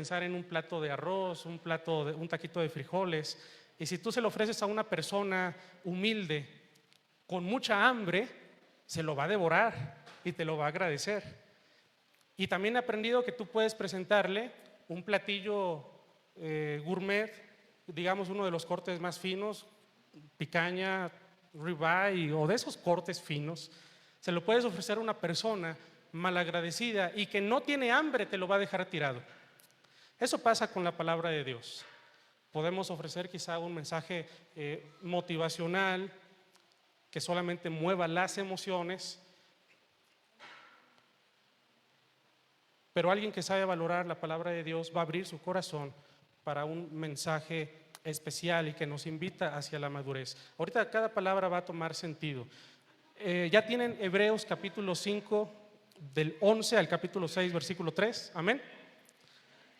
pensar en un plato de arroz, un taquito de frijoles, y si tú se lo ofreces a una persona humilde, con mucha hambre, se lo va a devorar y te lo va a agradecer. Y también he aprendido que tú puedes presentarle un platillo gourmet, digamos uno de los cortes más finos, picaña, ribeye o de esos cortes finos. Se lo puedes ofrecer a una persona malagradecida y que no tiene hambre, te lo va a dejar tirado. Eso pasa con la palabra de Dios. Podemos ofrecer quizá un mensaje motivacional que solamente mueva las emociones, pero alguien que sabe valorar la palabra de Dios va a abrir su corazón para un mensaje especial y que nos invita hacia la madurez. Ahorita cada palabra va a tomar sentido. Ya tienen Hebreos capítulo 5, del 11 al capítulo 6, versículo 3. Amén.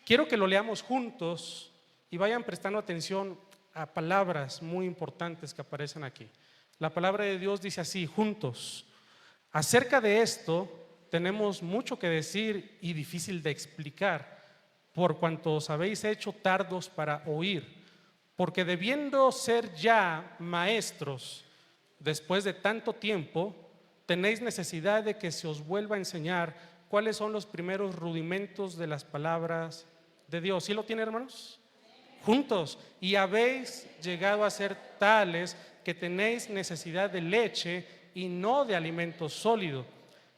Quiero que lo leamos juntos y vayan prestando atención a palabras muy importantes que aparecen aquí. La palabra de Dios dice así: juntos. Acerca de esto tenemos mucho que decir y difícil de explicar, por cuanto os habéis hecho tardos para oír, porque debiendo ser ya maestros después de tanto tiempo, tenéis necesidad de que se os vuelva a enseñar cuáles son los primeros rudimentos de las palabras de Dios. ¿Sí lo tienen, hermanos? Juntos. Y habéis llegado a ser tales que tenéis necesidad de leche y no de alimento sólido.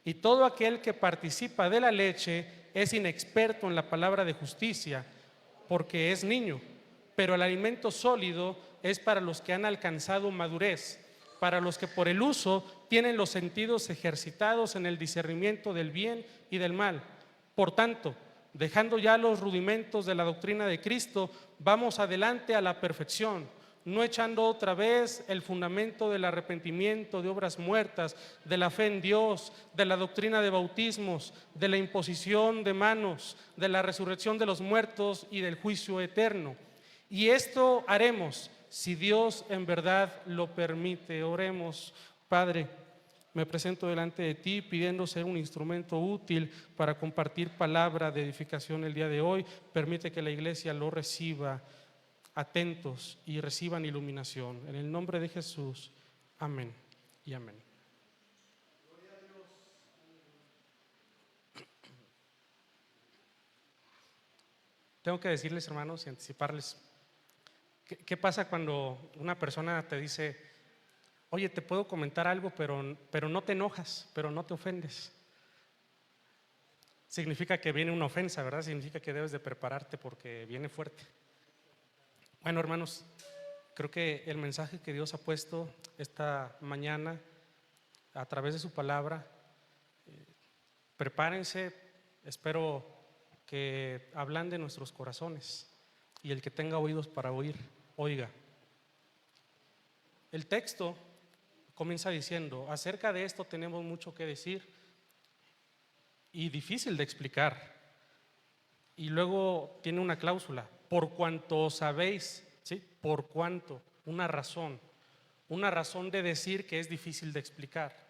Y todo aquel que participa de la leche es inexperto en la palabra de justicia, porque es niño. Pero el alimento sólido es para los que han alcanzado madurez, para los que por el uso tienen los sentidos ejercitados en el discernimiento del bien y del mal. Por tanto, dejando ya los rudimentos de la doctrina de Cristo, vamos adelante a la perfección, no echando otra vez el fundamento del arrepentimiento de obras muertas, de la fe en Dios, de la doctrina de bautismos, de la imposición de manos, de la resurrección de los muertos y del juicio eterno. Y esto haremos si Dios en verdad lo permite. Oremos. Padre, me presento delante de ti pidiendo ser un instrumento útil para compartir palabra de edificación el día de hoy. Permite que la iglesia lo reciba atentos y reciban iluminación. En el nombre de Jesús, amén y amén. Tengo que decirles, hermanos, y anticiparles, ¿qué pasa cuando una persona te dice: oye, te puedo comentar algo, pero no te enojas, pero no te ofendes? Significa que viene una ofensa, ¿verdad? Significa que debes de prepararte porque viene fuerte. Bueno, hermanos, creo que el mensaje que Dios ha puesto esta mañana a través de su palabra, prepárense, espero que ablande nuestros corazones, y el que tenga oídos para oír, oiga. El texto comienza diciendo: acerca de esto tenemos mucho que decir y difícil de explicar. Y luego tiene una cláusula: por cuanto sabéis, ¿sí? Por cuanto, una razón de decir que es difícil de explicar.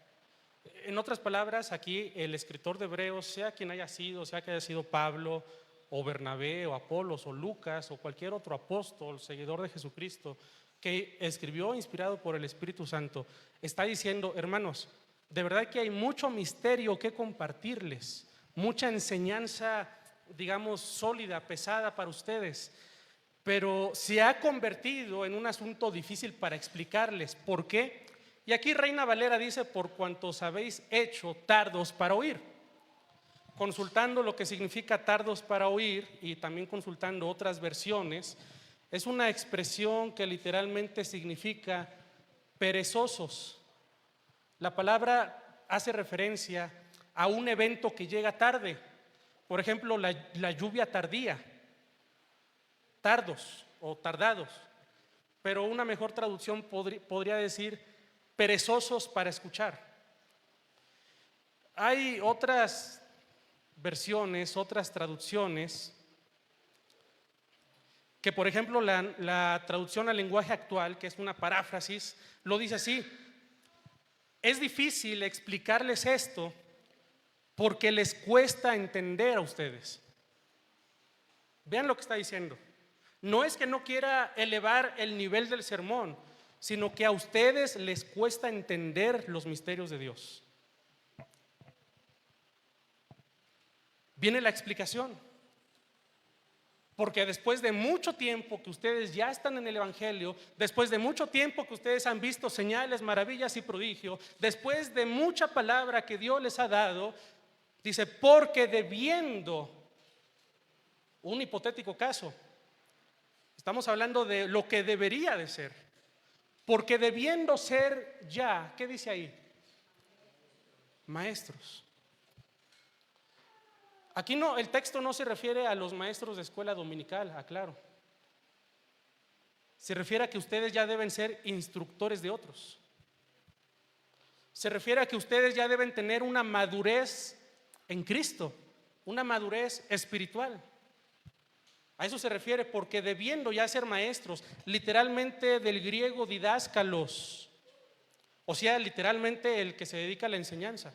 En otras palabras, aquí el escritor de Hebreos, sea quien haya sido, sea que haya sido Pablo o Bernabé o Apolos o Lucas o cualquier otro apóstol, seguidor de Jesucristo, que escribió inspirado por el Espíritu Santo, está diciendo: hermanos, de verdad que hay mucho misterio que compartirles, mucha enseñanza, digamos, sólida, pesada para ustedes, pero se ha convertido en un asunto difícil para explicarles. ¿Por qué? Y aquí Reina Valera dice: por cuanto os habéis hecho tardos para oír. Consultando lo que significa tardos para oír y también consultando otras versiones, es una expresión que literalmente significa perezosos. La palabra hace referencia a un evento que llega tarde. Por ejemplo, la lluvia tardía, tardos o tardados. Pero una mejor traducción podría decir perezosos para escuchar. Hay otras versiones, otras traducciones, que por ejemplo la traducción al lenguaje actual, que es una paráfrasis, lo dice así: es difícil explicarles esto porque les cuesta entender a ustedes. Vean lo que está diciendo. No es que no quiera elevar el nivel del sermón, sino que a ustedes les cuesta entender los misterios de Dios. Viene la explicación. Porque después de mucho tiempo que ustedes ya están en el Evangelio, después de mucho tiempo que ustedes han visto señales, maravillas y prodigios, después de mucha palabra que Dios les ha dado, dice, porque debiendo, un hipotético caso, estamos hablando de lo que debería de ser, porque debiendo ser ya, ¿qué dice ahí? Maestros. Aquí no, el texto no se refiere a los maestros de escuela dominical, aclaro. Se refiere a que ustedes ya deben ser instructores de otros. Se refiere a que ustedes ya deben tener una madurez en Cristo, una madurez espiritual. A eso se refiere, porque debiendo ya ser maestros, literalmente del griego didáskalos, o sea, literalmente el que se dedica a la enseñanza.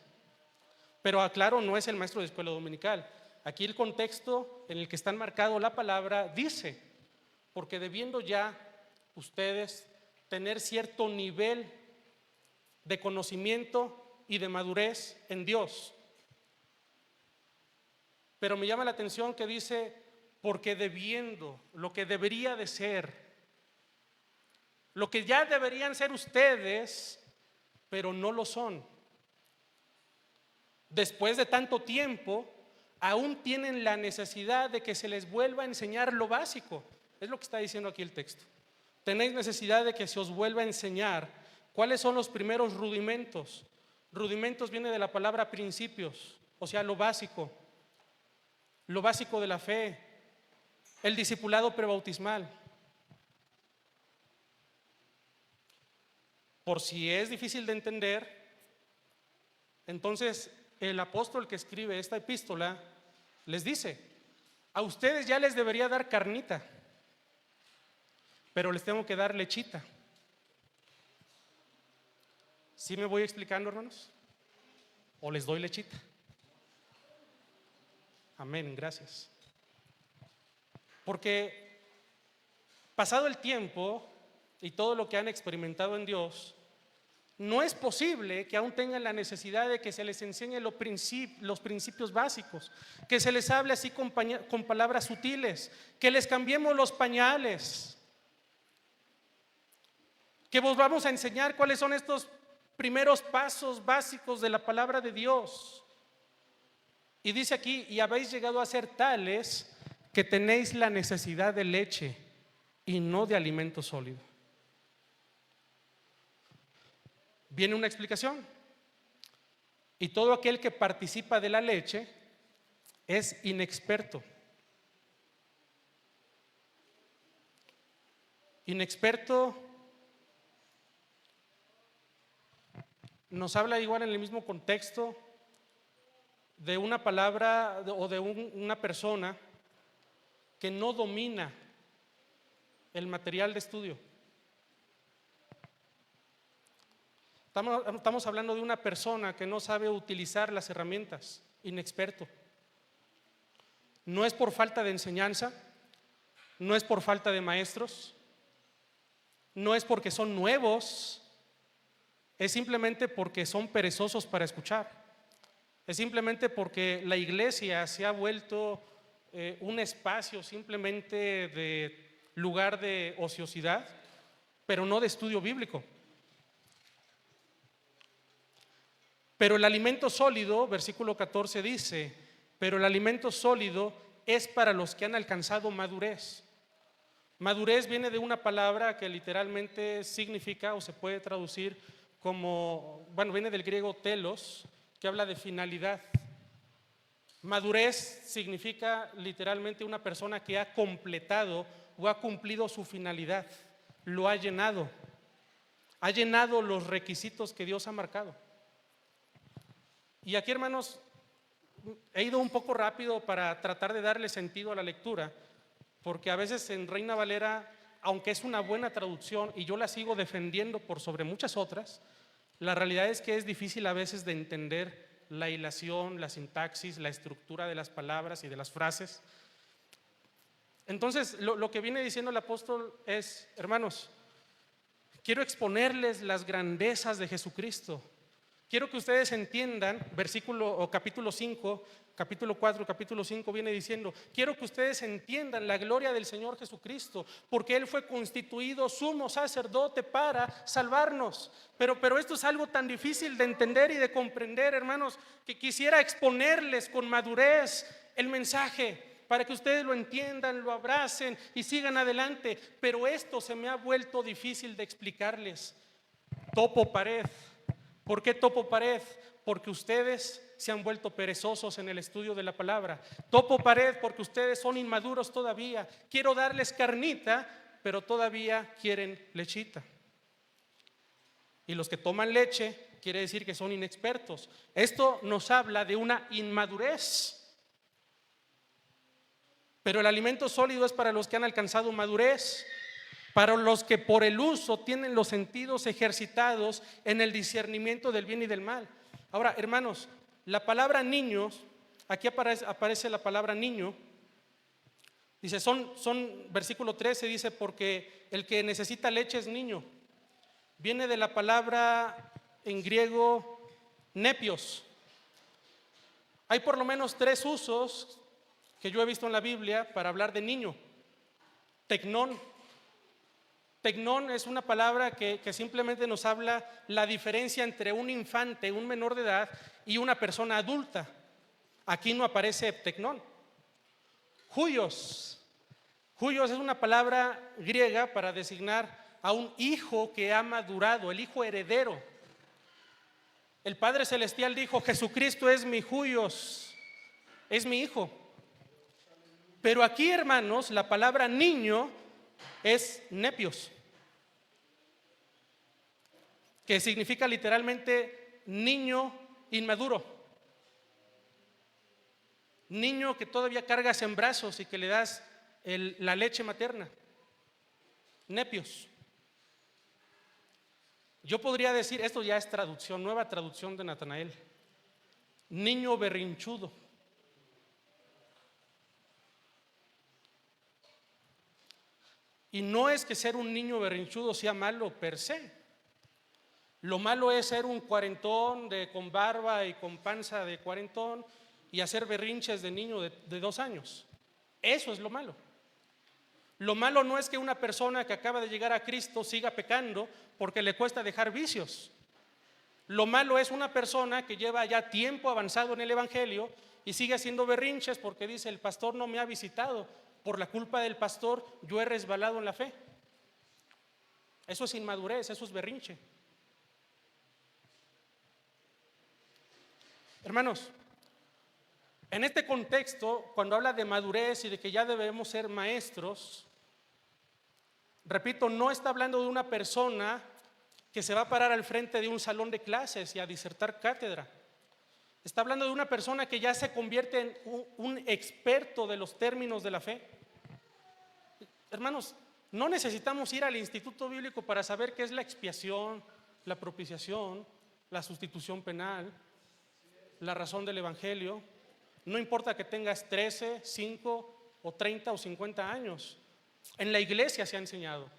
Pero aclaro, no es el maestro de escuela dominical. Aquí el contexto en el que está enmarcado la palabra dice, porque debiendo ya ustedes tener cierto nivel de conocimiento y de madurez en Dios. Pero me llama la atención que dice, porque debiendo, lo que debería de ser, lo que ya deberían ser ustedes, pero no lo son. Después de tanto tiempo, aún tienen la necesidad de que se les vuelva a enseñar lo básico. Es lo que está diciendo aquí el texto. Tenéis necesidad de que se os vuelva a enseñar cuáles son los primeros rudimentos. Rudimentos viene de la palabra principios, o sea, lo básico de la fe, el discipulado prebautismal. Por si es difícil de entender, entonces el apóstol que escribe esta epístola les dice, a ustedes ya les debería dar carnita, pero les tengo que dar lechita. ¿Sí me voy explicando, hermanos? ¿O les doy lechita? Amén, gracias. Porque pasado el tiempo y todo lo que han experimentado en Dios, no es posible que aún tengan la necesidad de que se les enseñe los principios básicos, que se les hable así con palabras sutiles, que les cambiemos los pañales, que vos vamos a enseñar cuáles son estos primeros pasos básicos de la palabra de Dios. Y dice aquí, y habéis llegado a ser tales que tenéis la necesidad de leche y no de alimento sólido. Viene una explicación. Y todo aquel que participa de la leche es inexperto. Inexperto nos habla igual en el mismo contexto de una palabra o de una persona que no domina el material de estudio. Estamos hablando de una persona que no sabe utilizar las herramientas, inexperto. No es por falta de enseñanza, no es por falta de maestros, no es porque son nuevos, es simplemente porque son perezosos para escuchar. Es simplemente porque la iglesia se ha vuelto un espacio simplemente de lugar de ociosidad, pero no de estudio bíblico. Pero el alimento sólido, versículo 14 dice, pero el alimento sólido es para los que han alcanzado madurez. Madurez viene de una palabra que literalmente significa o se puede traducir como, bueno, viene del griego telos, que habla de finalidad. Madurez significa literalmente una persona que ha completado o ha cumplido su finalidad, lo ha llenado los requisitos que Dios ha marcado. Y aquí, hermanos, he ido un poco rápido para tratar de darle sentido a la lectura, porque a veces en Reina Valera, aunque es una buena traducción y yo la sigo defendiendo por sobre muchas otras, la realidad es que es difícil a veces de entender la hilación, la sintaxis, la estructura de las palabras y de las frases. Entonces, lo que viene diciendo el apóstol es, hermanos, quiero exponerles las grandezas de Jesucristo. Quiero que ustedes entiendan, capítulo 5, capítulo 4, capítulo 5 viene diciendo, quiero que ustedes entiendan la gloria del Señor Jesucristo, porque Él fue constituido sumo sacerdote para salvarnos. Pero esto es algo tan difícil de entender y de comprender, hermanos, que quisiera exponerles con madurez el mensaje, para que ustedes lo entiendan, lo abracen y sigan adelante. Pero esto se me ha vuelto difícil de explicarles. Topo pared. ¿Por qué topo pared? Porque ustedes se han vuelto perezosos en el estudio de la palabra. Topo pared porque ustedes son inmaduros todavía. Quiero darles carnita, pero todavía quieren lechita. Y los que toman leche quiere decir que son inexpertos. Esto nos habla de una inmadurez. Pero el alimento sólido es para los que han alcanzado madurez, para los que por el uso tienen los sentidos ejercitados en el discernimiento del bien y del mal. Ahora, hermanos, la palabra niños, aquí aparece la palabra niño. Dice, versículo 13 dice, porque el que necesita leche es niño. Viene de la palabra en griego nepios. Hay por lo menos 3 usos que yo he visto en la Biblia para hablar de niño. Tecnón. Tecnón es una palabra que simplemente nos habla la diferencia entre un infante, un menor de edad, y una persona adulta. Aquí no aparece tecnón. Huios. Huios es una palabra griega para designar a un hijo que ha madurado, el hijo heredero. El Padre Celestial dijo, Jesucristo es mi huios, es mi hijo. Pero aquí, hermanos, la palabra niño es nepios, que significa literalmente niño inmaduro, niño que todavía cargas en brazos y que le das la leche materna. Nepios. Yo podría decir, esto ya es traducción, nueva traducción de Natanael, niño berrinchudo. Y no es que ser un niño berrinchudo sea malo per se. Lo malo es ser un cuarentón con barba y con panza de cuarentón y hacer berrinches de niño de 2 años. Eso es lo malo. Lo malo no es que una persona que acaba de llegar a Cristo siga pecando porque le cuesta dejar vicios. Lo malo es una persona que lleva ya tiempo avanzado en el Evangelio y sigue haciendo berrinches porque dice, el pastor no me ha visitado. Por la culpa del pastor yo he resbalado en la fe. Eso es inmadurez, eso es berrinche. Hermanos, en este contexto, cuando habla de madurez y de que ya debemos ser maestros, repito, no está hablando de una persona que se va a parar al frente de un salón de clases y a disertar cátedra. Está hablando de una persona que ya se convierte en un experto de los términos de la fe. Hermanos, no necesitamos ir al instituto bíblico para saber qué es la expiación, la propiciación, la sustitución penal, la razón del evangelio. No importa que tengas 13, 5 o 30 o 50 años. En la iglesia se ha enseñado.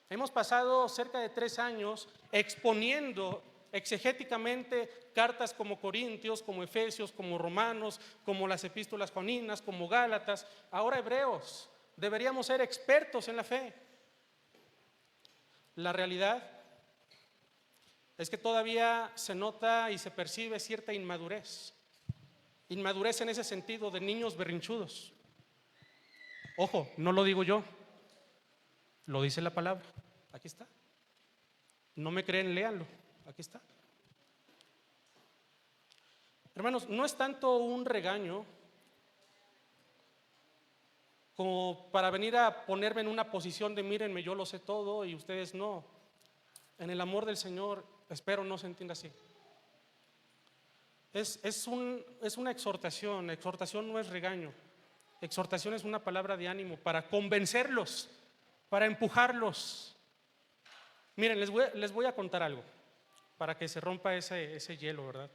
Hemos pasado cerca de 3 años exponiendo exegéticamente cartas como Corintios, como Efesios, como Romanos, como las epístolas joaninas, como Gálatas, ahora Hebreos. Deberíamos ser expertos en la fe. La realidad es que todavía se nota y se percibe cierta inmadurez. Inmadurez en ese sentido de niños berrinchudos. Ojo, no lo digo yo, lo dice la palabra. Aquí está. No me creen, léanlo. Aquí está. Hermanos, no es tanto un regaño como para venir a ponerme en una posición de mírenme, yo lo sé todo y ustedes no. En el amor del Señor, espero no se entienda así. Es una exhortación. Exhortación no es regaño. Exhortación es una palabra de ánimo para convencerlos, para empujarlos. Miren, les voy a contar algo para que se rompa ese hielo, ¿verdad?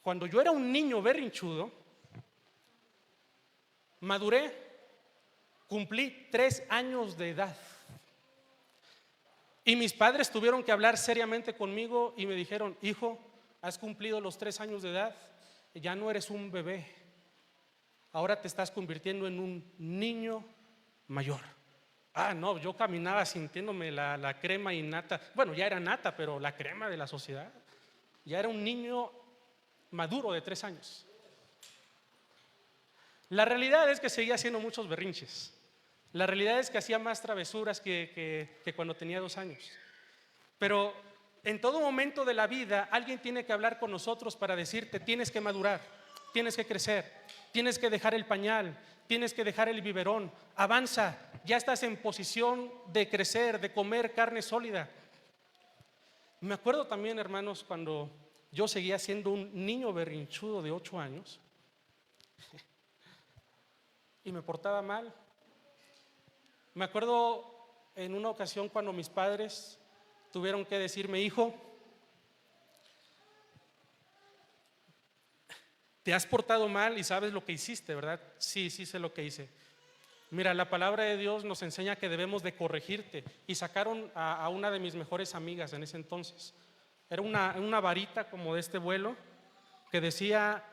Cuando yo era un niño berrinchudo, maduré Cumplí 3 años de edad. Y mis padres tuvieron que hablar seriamente conmigo y me dijeron: hijo, has cumplido los 3 años de edad, ya no eres un bebé, ahora te estás convirtiendo en un niño mayor. No, yo caminaba sintiéndome la crema innata. Bueno, ya era nata, pero la crema de la sociedad. Ya era un niño maduro de 3 años. La realidad es que seguía haciendo muchos berrinches. La realidad es que hacía más travesuras que cuando tenía 2 años. Pero en todo momento de la vida alguien tiene que hablar con nosotros para decirte: tienes que madurar, tienes que crecer, tienes que dejar el pañal, tienes que dejar el biberón, avanza, ya estás en posición de crecer, de comer carne sólida. Me acuerdo también, hermanos, cuando yo seguía siendo un niño berrinchudo de 8 años y me portaba mal. Me acuerdo en una ocasión cuando mis padres tuvieron que decirme: hijo, te has portado mal y sabes lo que hiciste, ¿verdad? Sí, sí sé lo que hice. Mira, la palabra de Dios nos enseña que debemos de corregirte. Y sacaron a una de mis mejores amigas en ese entonces. Era una varita como de este vuelo que decía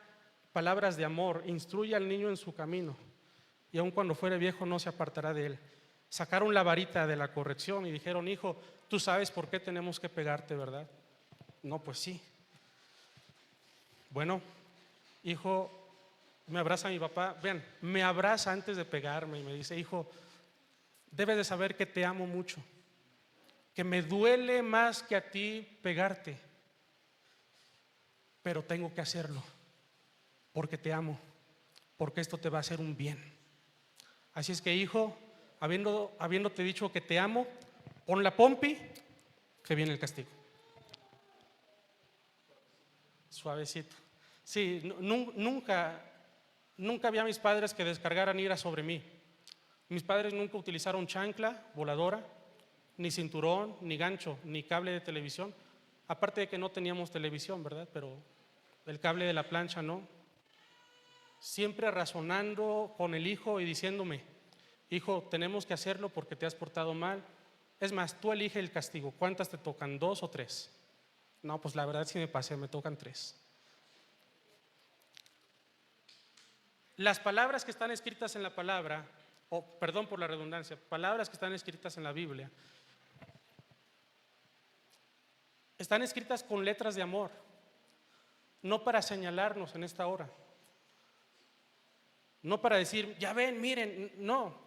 palabras de amor: instruye al niño en su camino, y aun cuando fuere viejo no se apartará de él. Sacaron la varita de la corrección y dijeron: hijo, tú sabes por qué tenemos que pegarte, ¿verdad? No, pues sí. Bueno, hijo, me abraza mi papá. Vean, me abraza antes de pegarme y me dice: hijo, debes de saber que te amo mucho, que me duele más que a ti pegarte, pero tengo que hacerlo porque te amo, porque esto te va a hacer un bien. Así es que, hijo, habiéndote dicho que te amo, pon la pompi, que viene el castigo. Suavecito. Sí, nunca vi a mis padres que descargaran ira sobre mí. Mis padres nunca utilizaron chancla voladora, ni cinturón, ni gancho, ni cable de televisión. Aparte de que no teníamos televisión, ¿verdad? Pero el cable de la plancha no. Siempre razonando con el hijo y diciéndome: hijo, tenemos que hacerlo porque te has portado mal. Es más, tú elige el castigo. ¿Cuántas te tocan? ¿2 o 3? No, pues la verdad sí me pasé, me tocan 3. Las palabras que están escritas en la palabra, perdón por la redundancia, palabras que están escritas en la Biblia, están escritas con letras de amor, no para señalarnos en esta hora, no para decir: ya ven, miren, no.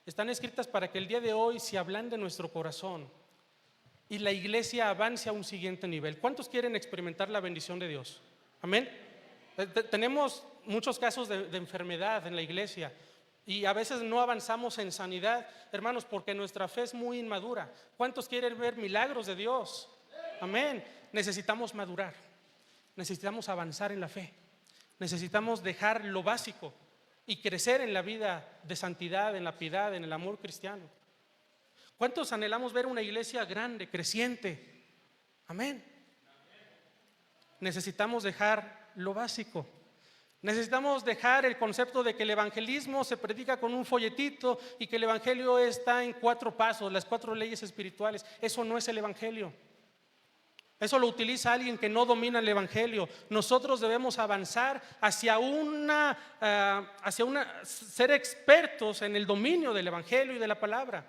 Están escritas para que el día de hoy se ablande nuestro corazón y la iglesia avance a un siguiente nivel. ¿Cuántos quieren experimentar la bendición de Dios? Amén. Tenemos muchos casos de enfermedad en la iglesia y a veces no avanzamos en sanidad, hermanos, porque nuestra fe es muy inmadura. ¿Cuántos quieren ver milagros de Dios? Amén. Necesitamos madurar, necesitamos avanzar en la fe, necesitamos dejar lo básico y crecer en la vida de santidad, en la piedad, en el amor cristiano. ¿Cuántos anhelamos ver una iglesia grande, creciente? Amén. Necesitamos dejar lo básico. Necesitamos dejar el concepto de que el evangelismo se predica con un folletito y que el evangelio está en 4 pasos, las 4 leyes espirituales. Eso no es el evangelio. Eso lo utiliza alguien que no domina el evangelio. Nosotros debemos avanzar hacia ser expertos en el dominio del evangelio y de la palabra.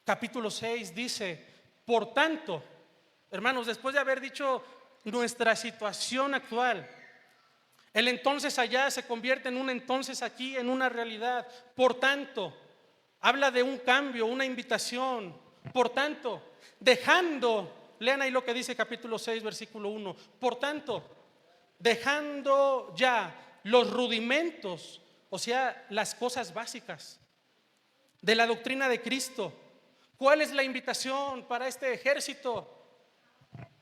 Capítulo 6 dice: por tanto, hermanos, después de haber dicho nuestra situación actual, el entonces allá se convierte en un entonces aquí, en una realidad. Por tanto, habla de un cambio, una invitación. Por tanto, dejando, lean ahí lo que dice capítulo 6, versículo 1. Por tanto, dejando ya los rudimentos, o sea, las cosas básicas de la doctrina de Cristo. ¿Cuál es la invitación para este ejército?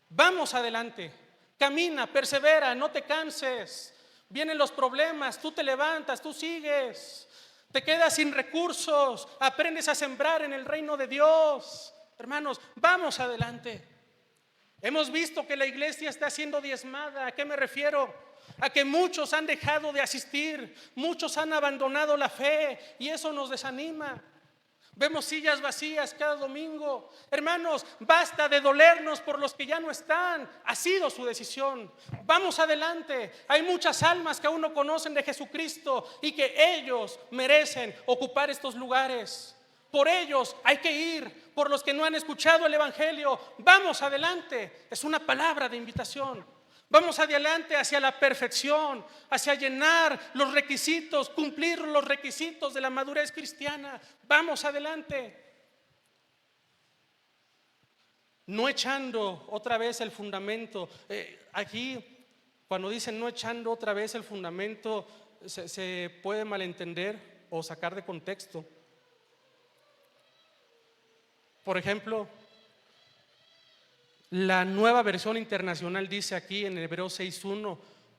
Vamos adelante, camina, persevera, no te canses. Vienen los problemas, tú te levantas, tú sigues. Te quedas sin recursos, aprendes a sembrar en el reino de Dios. Hermanos, vamos adelante. Hemos visto que la iglesia está siendo diezmada. ¿A qué me refiero? A que muchos han dejado de asistir, muchos han abandonado la fe y eso nos desanima. Vemos sillas vacías cada domingo. Hermanos, basta de dolernos por los que ya no están. Ha sido su decisión. Vamos adelante. Hay muchas almas que aún no conocen de Jesucristo y que ellos merecen ocupar estos lugares. Por ellos hay que ir. Por los que no han escuchado el Evangelio, vamos adelante. Es una palabra de invitación. Vamos adelante hacia la perfección, hacia llenar los requisitos, cumplir los requisitos de la madurez cristiana. Vamos adelante. No echando otra vez el fundamento. Aquí, cuando dicen no echando otra vez el fundamento, se puede malentender o sacar de contexto. Por ejemplo, la Nueva Versión Internacional dice aquí en Hebreos 6:1: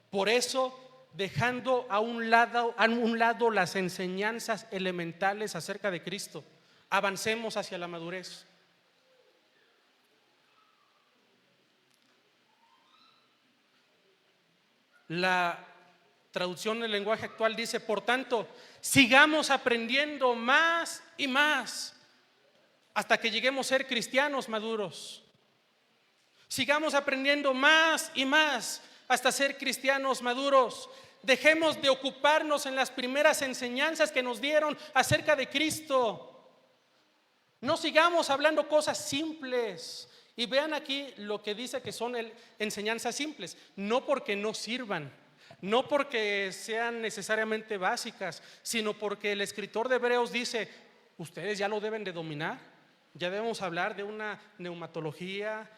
por eso, dejando a un lado las enseñanzas elementales acerca de Cristo, avancemos hacia la madurez. La traducción del lenguaje actual dice: por tanto, sigamos aprendiendo más y más hasta que lleguemos a ser cristianos maduros. Sigamos aprendiendo más y más hasta ser cristianos maduros. Dejemos de ocuparnos en las primeras enseñanzas que nos dieron acerca de Cristo. No sigamos hablando cosas simples. Y vean aquí lo que dice que son enseñanzas simples. No porque no sirvan, no porque sean necesariamente básicas, sino porque el escritor de Hebreos dice: ustedes ya lo deben de dominar. Ya debemos hablar de una neumatología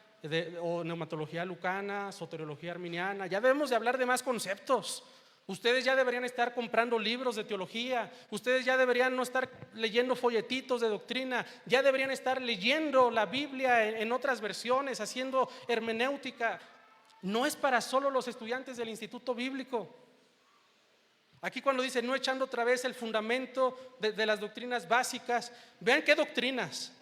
o neumatología lucana, soteriología arminiana. Ya debemos de hablar de más conceptos. Ustedes ya deberían estar comprando libros de teología. Ustedes ya deberían no estar leyendo folletitos de doctrina. Ya deberían estar leyendo la Biblia en otras versiones, haciendo hermenéutica. No es para solo los estudiantes del instituto bíblico. Aquí cuando dice no echando otra vez el fundamento de las doctrinas básicas, vean qué doctrinas.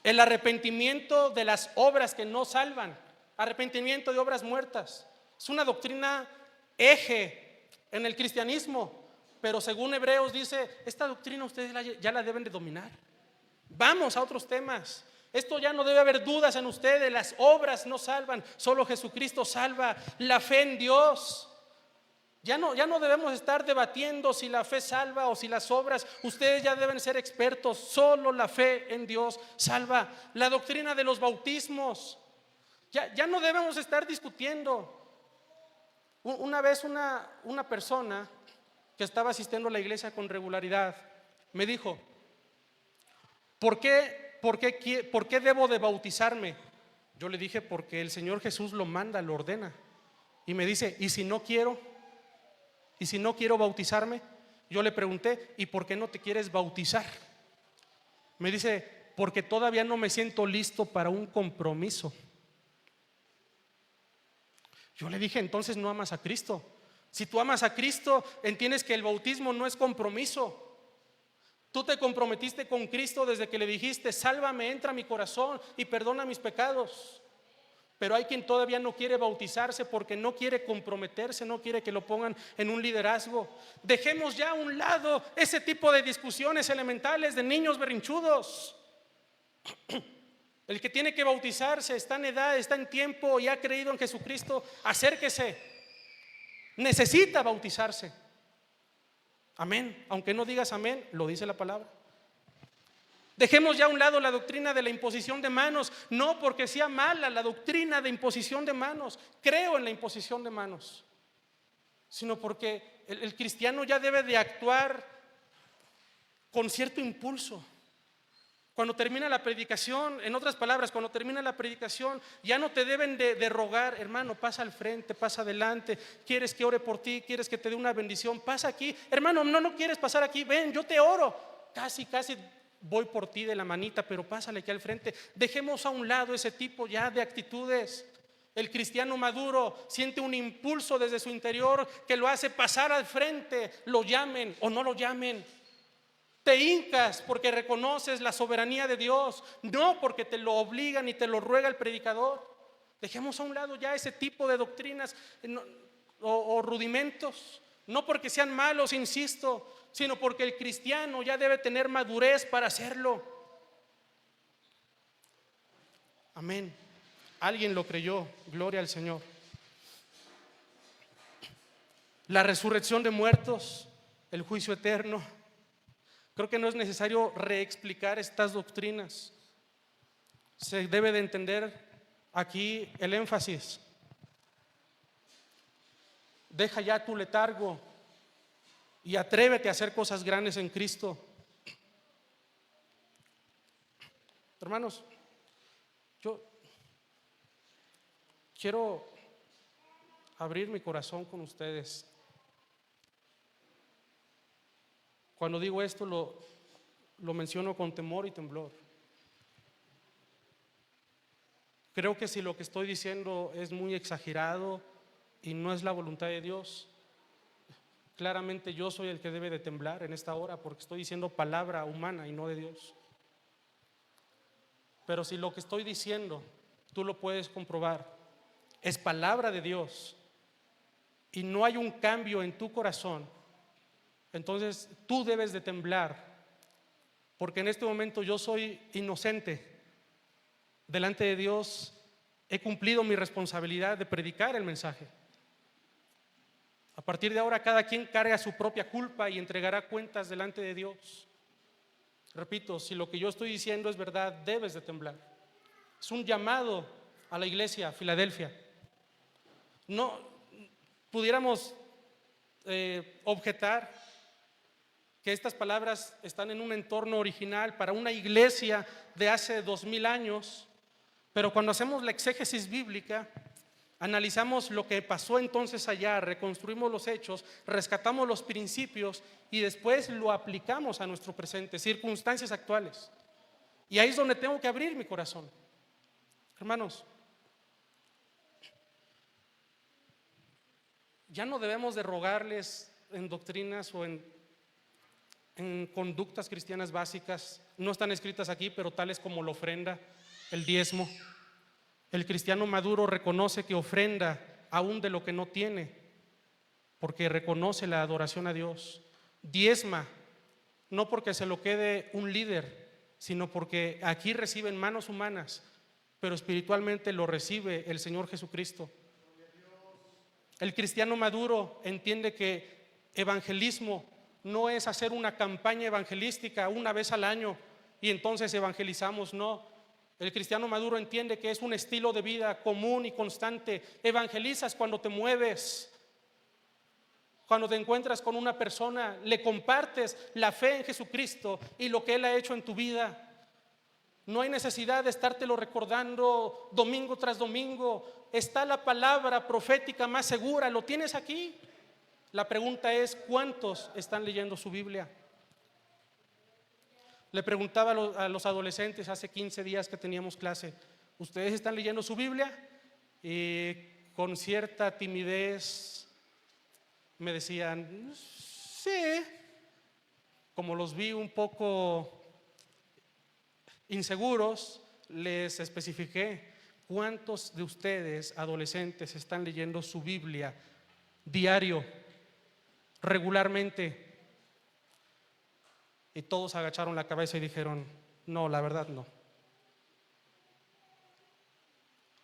El arrepentimiento de las obras que no salvan, arrepentimiento de obras muertas. Es una doctrina eje en el cristianismo, pero según Hebreos dice: esta doctrina ustedes ya la deben de dominar. Vamos a otros temas. Esto ya no debe haber dudas en ustedes. Las obras no salvan, solo Jesucristo salva. La fe en Dios. Ya no debemos estar debatiendo si la fe salva o si las obras. Ustedes ya deben ser expertos. Solo la fe en Dios salva. La doctrina de los bautismos. Ya no debemos estar discutiendo. Una vez una persona que estaba asistiendo a la iglesia con regularidad me dijo: ¿por qué debo de bautizarme? Yo le dije: porque el Señor Jesús lo manda, lo ordena. Y me dice: ¿y si no quiero? ¿Y si no quiero bautizarme? Yo le pregunté: ¿y por qué no te quieres bautizar? Me dice: porque todavía no me siento listo para un compromiso. Yo le dije: entonces no amas a Cristo. Si tú amas a Cristo, entiendes que el bautismo no es compromiso. Tú te comprometiste con Cristo desde que le dijiste: sálvame, entra a mi corazón y perdona mis pecados. Pero hay quien todavía no quiere bautizarse porque no quiere comprometerse, no quiere que lo pongan en un liderazgo. Dejemos ya a un lado ese tipo de discusiones elementales de niños berrinchudos. El que tiene que bautizarse está en edad, está en tiempo y ha creído en Jesucristo, acérquese. Necesita bautizarse. Amén. Aunque no digas amén, lo dice la palabra. Dejemos ya a un lado la doctrina de la imposición de manos. No porque sea mala la doctrina de imposición de manos, creo en la imposición de manos, sino porque el cristiano ya debe de actuar con cierto impulso. Cuando termina la predicación, en otras palabras, cuando termina la predicación, ya no te deben de rogar: hermano, pasa al frente, pasa adelante. ¿Quieres que ore por ti? ¿Quieres que te dé una bendición? Pasa aquí. Hermano, no quieres pasar aquí, ven, yo te oro. Casi voy por ti de la manita, pero pásale aquí al frente. Dejemos a un lado ese tipo ya de actitudes. El cristiano maduro siente un impulso desde su interior que lo hace pasar al frente, lo llamen o no lo llamen. Te hincas porque reconoces la soberanía de Dios, no porque te lo obliga ni te lo ruega el predicador. Dejemos a un lado ya ese tipo de doctrinas o rudimentos, no porque sean malos, insisto, sino porque el cristiano ya debe tener madurez para hacerlo. Amén. Alguien lo creyó, gloria al Señor. La resurrección de muertos, el juicio eterno. Creo que no es necesario reexplicar estas doctrinas. Se debe de entender aquí el énfasis. Deja ya tu letargo y atrévete a hacer cosas grandes en Cristo. Hermanos, yo quiero abrir mi corazón con ustedes. Cuando digo esto lo menciono con temor y temblor. Creo que si lo que estoy diciendo es muy exagerado y no es la voluntad de Dios, claramente yo soy el que debe de temblar en esta hora, porque estoy diciendo palabra humana y no de Dios. Pero si lo que estoy diciendo, tú lo puedes comprobar, es palabra de Dios y no hay un cambio en tu corazón, entonces tú debes de temblar, porque en este momento yo soy inocente. Delante de Dios he cumplido mi responsabilidad de predicar el mensaje. A partir de ahora cada quien carga su propia culpa y entregará cuentas delante de Dios. Repito, si lo que yo estoy diciendo es verdad, debes de temblar. Es un llamado a la iglesia, Filadelfia. No pudiéramos objetar que estas palabras están en un entorno original para una iglesia de hace 2000 años, pero cuando hacemos la exégesis bíblica, analizamos lo que pasó entonces allá, reconstruimos los hechos, rescatamos los principios y después lo aplicamos a nuestro presente, circunstancias actuales. Y ahí es donde tengo que abrir mi corazón. Hermanos, ya no debemos de rogarles en doctrinas o en conductas cristianas básicas, no están escritas aquí, pero tales como la ofrenda, el diezmo. El cristiano maduro reconoce que ofrenda aún de lo que no tiene, porque reconoce la adoración a Dios. Diezma, no porque se lo quede un líder, sino porque aquí reciben manos humanas, pero espiritualmente lo recibe el Señor Jesucristo. El cristiano maduro entiende que evangelismo no es hacer una campaña evangelística una vez al año y entonces evangelizamos, no. El cristiano maduro entiende que es un estilo de vida común y constante. Evangelizas cuando te mueves, cuando te encuentras con una persona, le compartes la fe en Jesucristo y lo que Él ha hecho en tu vida. No hay necesidad de estártelo recordando domingo tras domingo. Está la palabra profética más segura, lo tienes aquí. La pregunta es, ¿cuántos están leyendo su Biblia? Le preguntaba a los adolescentes hace 15 días que teníamos clase, ¿ustedes están leyendo su Biblia? Y con cierta timidez me decían, sí. Como los vi un poco inseguros, les especifiqué, ¿cuántos de ustedes adolescentes están leyendo su Biblia diario, regularmente? Y todos agacharon la cabeza y dijeron, no, la verdad no.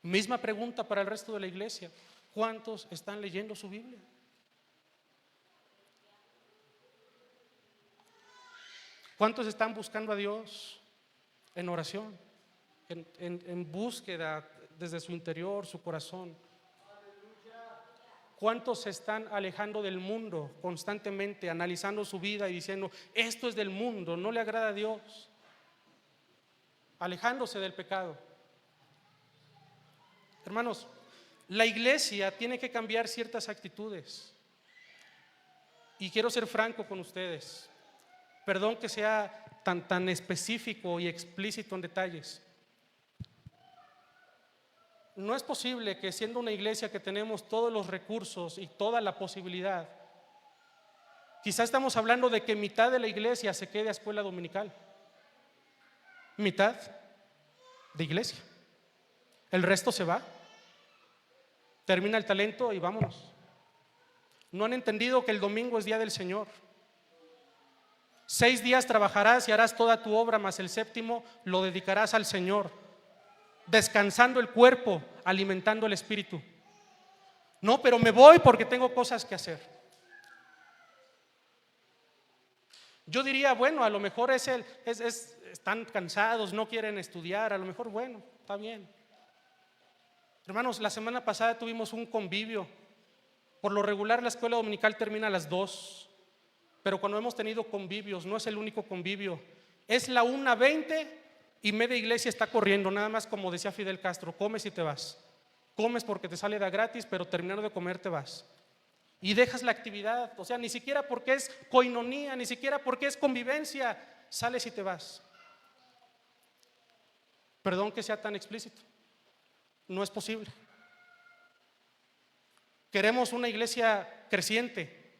Misma pregunta para el resto de la iglesia, ¿cuántos están leyendo su Biblia? ¿Cuántos están buscando a Dios en oración, en búsqueda desde su interior, su corazón? ¿Cuántos se están alejando del mundo constantemente, analizando su vida y diciendo, esto es del mundo, no le agrada a Dios? Alejándose del pecado. Hermanos, la iglesia tiene que cambiar ciertas actitudes. Y quiero ser franco con ustedes. Perdón que sea tan específico y explícito en detalles. No es posible que siendo una iglesia que tenemos todos los recursos y toda la posibilidad, quizás estamos hablando de que mitad de la iglesia se quede a escuela dominical, mitad de iglesia, el resto se va. termina el talento y vámonos. No han entendido que el domingo es día del Señor. 6 días trabajarás y harás toda tu obra, mas el séptimo lo dedicarás al Señor, descansando el cuerpo, alimentando el espíritu. No, pero me voy porque tengo cosas que hacer. Yo diría, bueno, a lo mejor están cansados, no quieren estudiar, a lo mejor, bueno, está bien. Hermanos, la semana pasada tuvimos un convivio. Por lo regular la escuela dominical termina a las 2, pero cuando hemos tenido convivios, no es el único convivio, es la 1:20 y media iglesia está corriendo, nada más como decía Fidel Castro, comes y te vas. Comes porque te sale de gratis, pero terminando de comer te vas. Y dejas la actividad, o sea, ni siquiera porque es coinonía, ni siquiera porque es convivencia, sales y te vas. Perdón que sea tan explícito, no es posible. Queremos una iglesia creciente,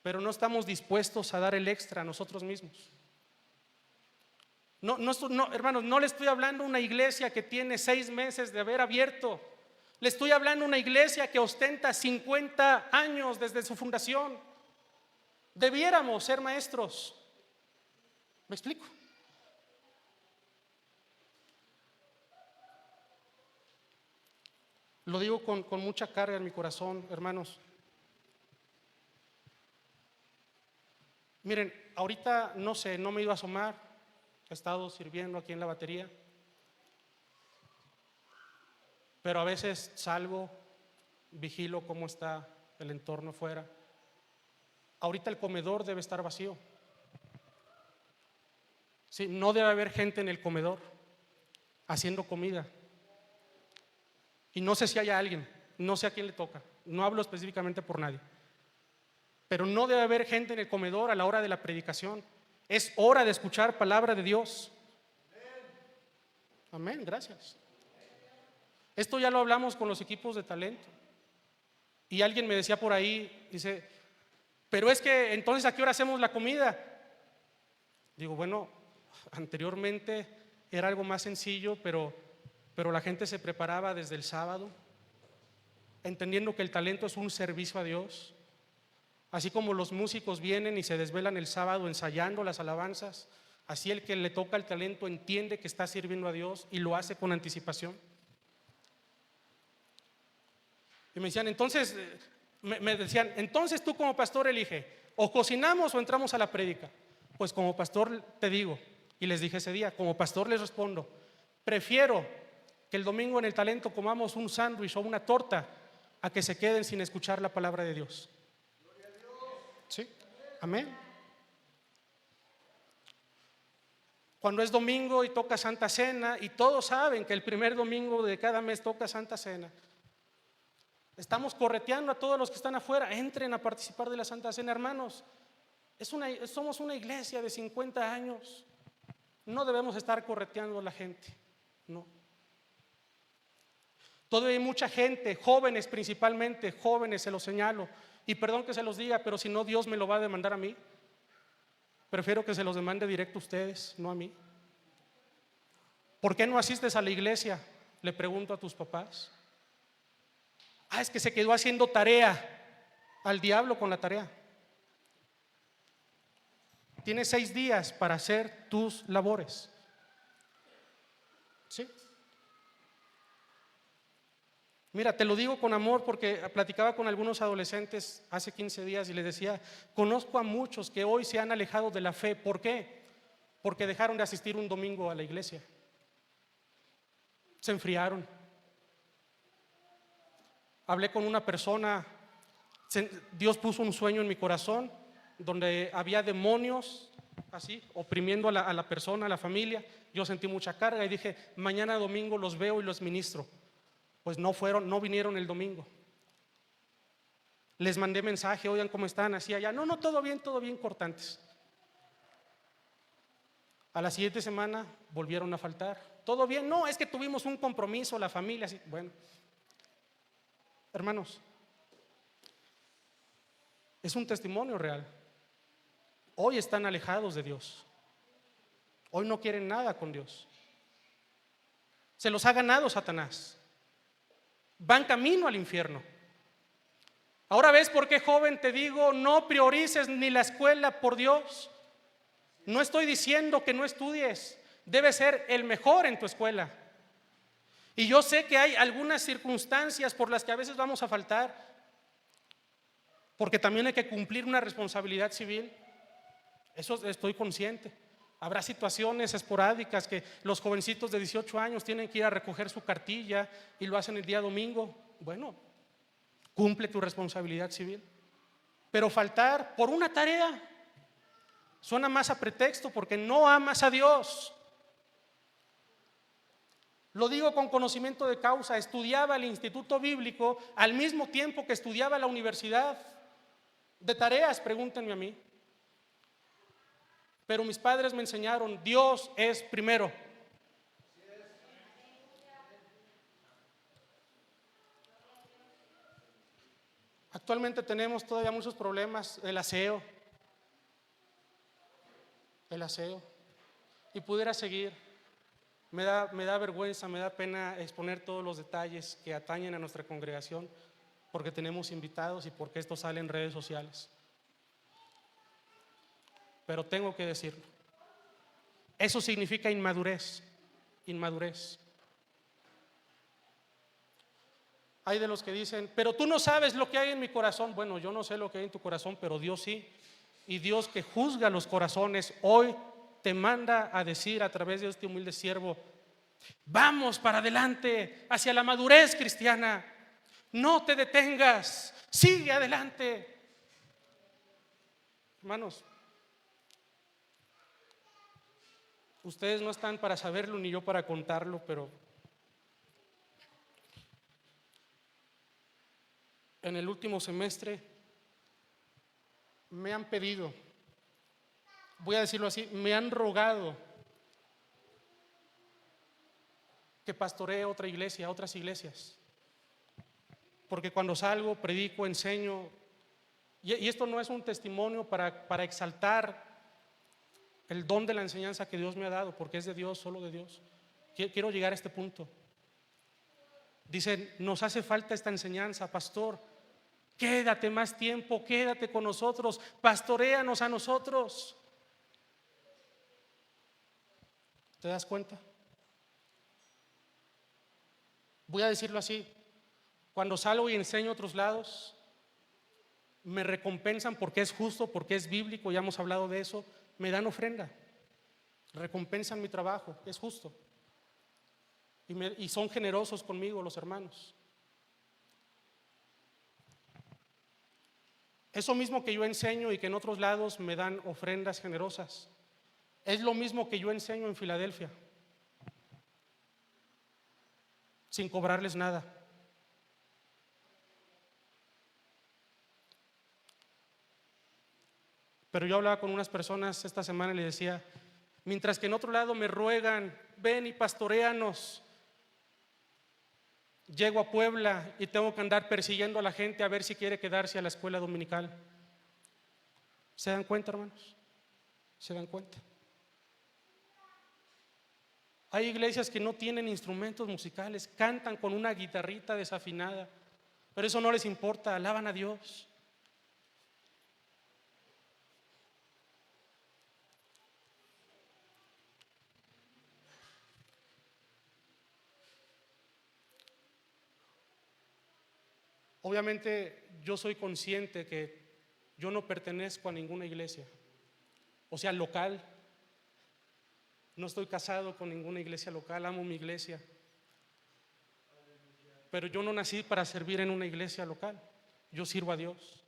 pero no estamos dispuestos a dar el extra a nosotros mismos. No, hermanos, no le estoy hablando a una iglesia que tiene 6 meses de haber abierto. Le estoy hablando a una iglesia que ostenta 50 años desde su fundación. Debiéramos ser maestros. ¿Me explico? Lo digo con mucha carga en mi corazón, hermanos. Miren, ahorita no sé, no me iba a asomar. He estado sirviendo aquí en la batería. Pero a veces salgo, vigilo cómo está el entorno afuera. Ahorita el comedor debe estar vacío. Sí, no debe haber gente en el comedor haciendo comida. Y no sé si haya alguien, no sé a quién le toca, no hablo específicamente por nadie. Pero no debe haber gente en el comedor a la hora de la predicación. Es hora de escuchar palabra de Dios. Amén, gracias. Esto ya lo hablamos con los equipos de talento. Y alguien me decía por ahí, dice, pero es que entonces ¿a qué hora hacemos la comida? Digo, bueno, anteriormente era algo más sencillo, pero la gente se preparaba desde el sábado, entendiendo que el talento es un servicio a Dios. Así como los músicos vienen y se desvelan el sábado ensayando las alabanzas, así el que le toca el talento entiende que está sirviendo a Dios y lo hace con anticipación. Y me decían, entonces tú como pastor elige, o cocinamos o entramos a la prédica. Pues como pastor te digo, y les dije ese día, como pastor les respondo, prefiero que el domingo en el talento comamos un sándwich o una torta a que se queden sin escuchar la palabra de Dios. Sí, amén. Cuando es domingo y toca Santa Cena, y todos saben que el primer domingo de cada mes toca Santa Cena, estamos correteando a todos los que están afuera, entren a participar de la Santa Cena, hermanos. Somos una iglesia de 50 años, no debemos estar correteando a la gente, no. Todavía hay mucha gente, jóvenes principalmente, jóvenes, se los señalo, y perdón que se los diga, pero si no Dios me lo va a demandar a mí. Prefiero que se los demande directo a ustedes, no a mí. ¿Por qué no asistes a la iglesia? Le pregunto a tus papás. Es que se quedó haciendo tarea. Al diablo con la tarea. Tienes 6 días para hacer tus labores. ¿Sí? Mira, te lo digo con amor porque platicaba con algunos adolescentes hace 15 días y les decía, conozco a muchos que hoy se han alejado de la fe. ¿Por qué? Porque dejaron de asistir un domingo a la iglesia. Se enfriaron. Hablé con una persona, Dios puso un sueño en mi corazón donde había demonios así, oprimiendo a la persona, a la familia. Yo sentí mucha carga y dije, mañana domingo los veo y los ministro. Pues no vinieron el domingo. Les mandé mensaje, oigan cómo están, así allá. No, todo bien, cortantes. A la siguiente semana volvieron a faltar. Todo bien, no, es que tuvimos un compromiso, la familia, así. Bueno, hermanos, es un testimonio real. Hoy están alejados de Dios. Hoy no quieren nada con Dios. Se los ha ganado Satanás. van camino al infierno. Ahora ves por qué, joven, te digo, no priorices ni la escuela por Dios. No estoy diciendo que no estudies, debes ser el mejor en tu escuela. Y yo sé que hay algunas circunstancias por las que a veces vamos a faltar, porque también hay que cumplir una responsabilidad civil. Eso estoy consciente. Habrá situaciones esporádicas que los jovencitos de 18 años tienen que ir a recoger su cartilla y lo hacen el día domingo. Bueno, cumple tu responsabilidad civil. Pero faltar por una tarea suena más a pretexto porque no amas a Dios. Lo digo con conocimiento de causa. Estudiaba el instituto bíblico al mismo tiempo que estudiaba la universidad. De tareas, pregúntenme a mí. Pero mis padres me enseñaron, Dios es primero. Actualmente tenemos todavía muchos problemas, el aseo, y pudiera seguir. Me da vergüenza, me da pena exponer todos los detalles que atañen a nuestra congregación, porque tenemos invitados y porque esto sale en redes sociales. Pero tengo que decirlo. Eso significa inmadurez. Hay de los que dicen, pero tú no sabes lo que hay en mi corazón. Bueno, yo no sé lo que hay en tu corazón, pero Dios sí. Y Dios, que juzga los corazones, hoy te manda a decir a través de este humilde siervo: vamos para adelante, hacia la madurez cristiana. No te detengas, sigue adelante. Hermanos, ustedes no están para saberlo ni yo para contarlo, pero en el último semestre me han pedido, voy a decirlo así, me han rogado que pastoree otra iglesia, otras iglesias. Porque cuando salgo, predico, enseño, y esto no es un testimonio para exaltar el don de la enseñanza que Dios me ha dado, porque es de Dios, solo de Dios. Quiero llegar a este punto. Dicen, nos hace falta esta enseñanza, pastor. Quédate más tiempo, quédate con nosotros, pastoréanos a nosotros. ¿Te das cuenta? Voy a decirlo así, cuando salgo y enseño a otros lados, me recompensan porque es justo, porque es bíblico, ya hemos hablado de eso, me dan ofrenda, recompensan mi trabajo, es justo. Y son generosos conmigo los hermanos. Eso mismo que yo enseño y que en otros lados me dan ofrendas generosas, es lo mismo que yo enseño en Filadelfia, sin cobrarles nada. Pero yo hablaba con unas personas esta semana y les decía, mientras que en otro lado me ruegan, ven y pastoréanos, llego a Puebla y tengo que andar persiguiendo a la gente a ver si quiere quedarse a la escuela dominical. ¿Se dan cuenta, hermanos? ¿Se dan cuenta? Hay iglesias que no tienen instrumentos musicales, cantan con una guitarrita desafinada, pero eso no les importa, alaban a Dios. Obviamente yo soy consciente que yo no pertenezco a ninguna iglesia, o sea, local. No estoy casado con ninguna iglesia local, amo mi iglesia. Pero yo no nací para servir en una iglesia local, yo sirvo a Dios.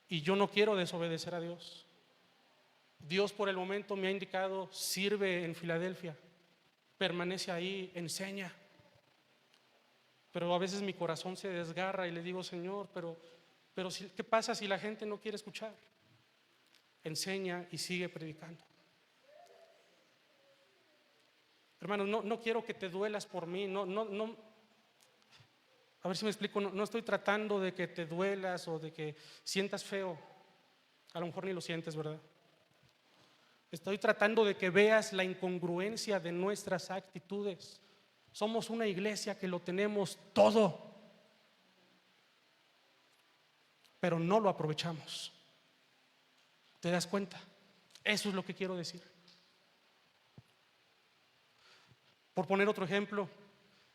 Y yo no quiero desobedecer a Dios. Dios por el momento me ha indicado, sirve en Filadelfia, permanece ahí, enseña. Pero a veces mi corazón se desgarra y le digo, Señor, pero ¿qué pasa si la gente no quiere escuchar? Enseña y sigue predicando. Hermanos, no quiero que te duelas por mí, no, a ver si me explico, no estoy tratando de que te duelas o de que sientas feo, a lo mejor ni lo sientes, ¿verdad? Estoy tratando de que veas la incongruencia de nuestras actitudes. Somos una iglesia que lo tenemos todo, pero no lo aprovechamos. ¿Te das cuenta? Eso es lo que quiero decir. Por poner otro ejemplo,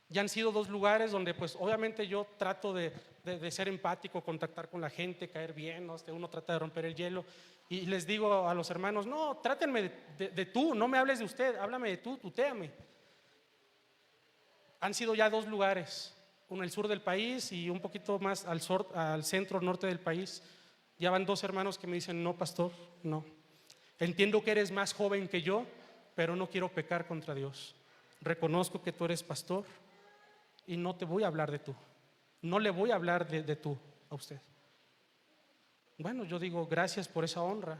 ya han sido 2 lugares donde pues obviamente yo trato de ser empático, contactar con la gente, caer bien, ¿no? Uno trata de romper el hielo y les digo a los hermanos, no, trátenme de tú, no me hables de usted, háblame de tú, tutéame. Han sido ya 2 lugares, uno en el sur del país y un poquito más al centro norte del país. Ya van 2 hermanos que me dicen, no, pastor, no. Entiendo que eres más joven que yo, pero no quiero pecar contra Dios. Reconozco que tú eres pastor y no te voy a hablar de tú. No le voy a hablar de tú a usted. Bueno, yo digo, gracias por esa honra.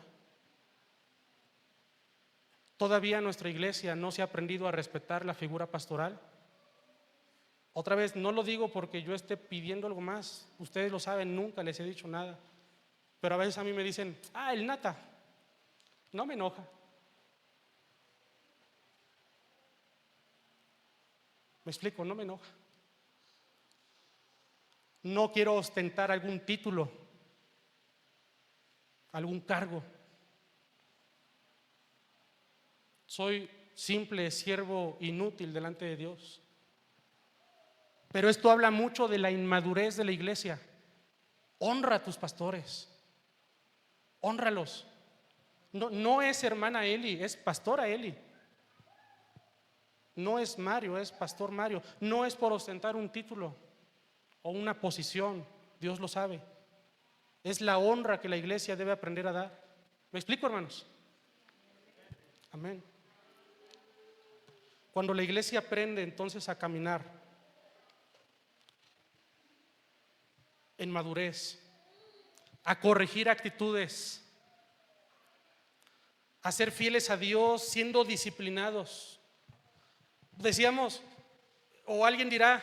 Todavía nuestra iglesia no se ha aprendido a respetar la figura pastoral. Otra vez, no lo digo porque yo esté pidiendo algo más. Ustedes lo saben, nunca les he dicho nada. Pero a veces a mí me dicen, el Nata. No me enoja. ¿Me explico? No me enoja. No quiero ostentar algún título, algún cargo. Soy simple siervo inútil delante de Dios. Pero esto habla mucho de la inmadurez de la iglesia. Honra a tus pastores. Hónralos. No es hermana Eli, es pastora Eli. No es Mario, es pastor Mario. No es por ostentar un título o una posición, Dios lo sabe. Es la honra que la iglesia debe aprender a dar. ¿Me explico, hermanos? Amén. Cuando la iglesia aprende entonces a caminar en madurez, a corregir actitudes, a ser fieles a Dios siendo disciplinados. Decíamos, o alguien dirá,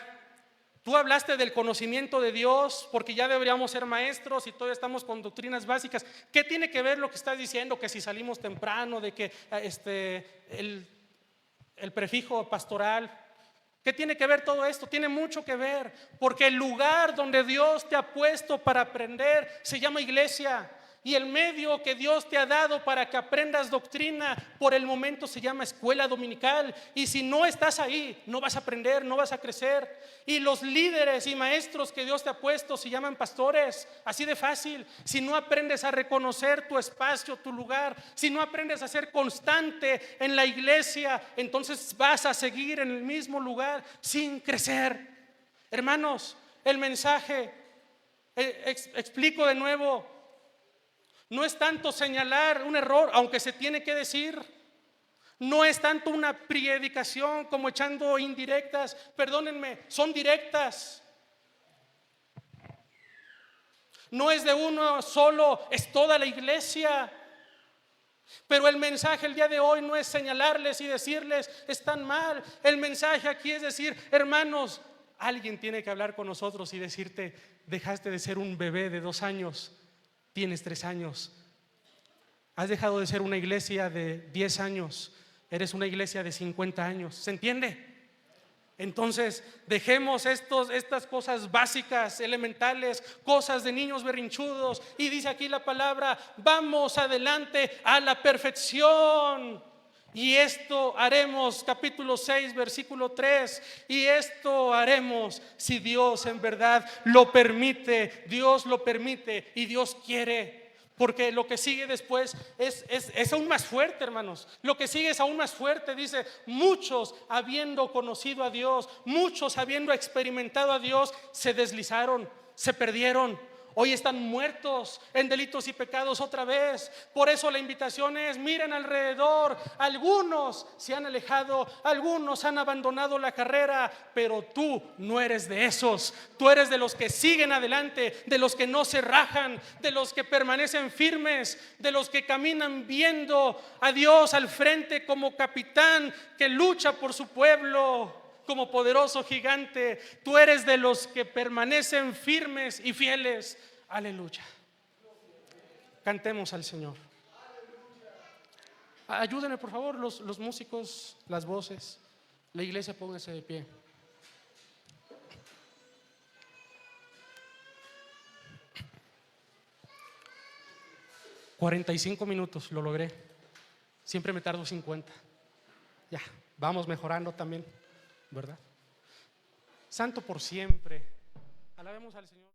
tú hablaste del conocimiento de Dios porque ya deberíamos ser maestros y todavía estamos con doctrinas básicas. ¿Qué tiene que ver lo que estás diciendo? Que si salimos temprano, de que el prefijo pastoral, ¿qué tiene que ver todo esto? Tiene mucho que ver, porque el lugar donde Dios te ha puesto para aprender se llama iglesia. Y el medio que Dios te ha dado para que aprendas doctrina por el momento se llama escuela dominical. Y si no estás ahí, no vas a aprender, no vas a crecer. Y los líderes y maestros que Dios te ha puesto se llaman pastores. Así de fácil. Si no aprendes a reconocer tu espacio, tu lugar, si no aprendes a ser constante en la iglesia, entonces vas a seguir en el mismo lugar sin crecer. Hermanos, el mensaje, explico de nuevo. No es tanto señalar un error, aunque se tiene que decir. No es tanto una predicación como echando indirectas. Perdónenme, son directas. No es de uno solo, es toda la iglesia. Pero el mensaje el día de hoy no es señalarles y decirles están mal. El mensaje aquí es decir, hermanos, alguien tiene que hablar con nosotros y decirte, dejaste de ser un bebé de 2 años. Tienes 3 años. Has dejado de ser una iglesia de 10 años. Eres una iglesia de 50 años. ¿Se entiende? Entonces dejemos estas cosas básicas, elementales, cosas de niños berrinchudos. Y dice aquí la palabra, vamos adelante a la perfección. Y esto haremos, capítulo 6, versículo 3. Y esto haremos si Dios en verdad lo permite. Dios lo permite y Dios quiere. Porque lo que sigue después es aún más fuerte, hermanos. Lo que sigue es aún más fuerte. Dice, muchos habiendo conocido a Dios, muchos habiendo experimentado a Dios, se deslizaron, se perdieron. Hoy están muertos en delitos y pecados otra vez. Por eso la invitación es, miren alrededor. Algunos se han alejado, algunos han abandonado la carrera, pero tú no eres de esos. Tú eres de los que siguen adelante, de los que no se rajan, de los que permanecen firmes, de los que caminan viendo a Dios al frente como capitán que lucha por su pueblo, como poderoso gigante. Tú eres de los que permanecen firmes y fieles. Aleluya. Cantemos al Señor. Ayúdenme por favor los músicos, las voces. La iglesia, póngase de pie. 45 minutos, lo logré. Siempre me tardo 50. Ya, vamos mejorando también, ¿verdad? Santo por siempre. Alabemos al Señor.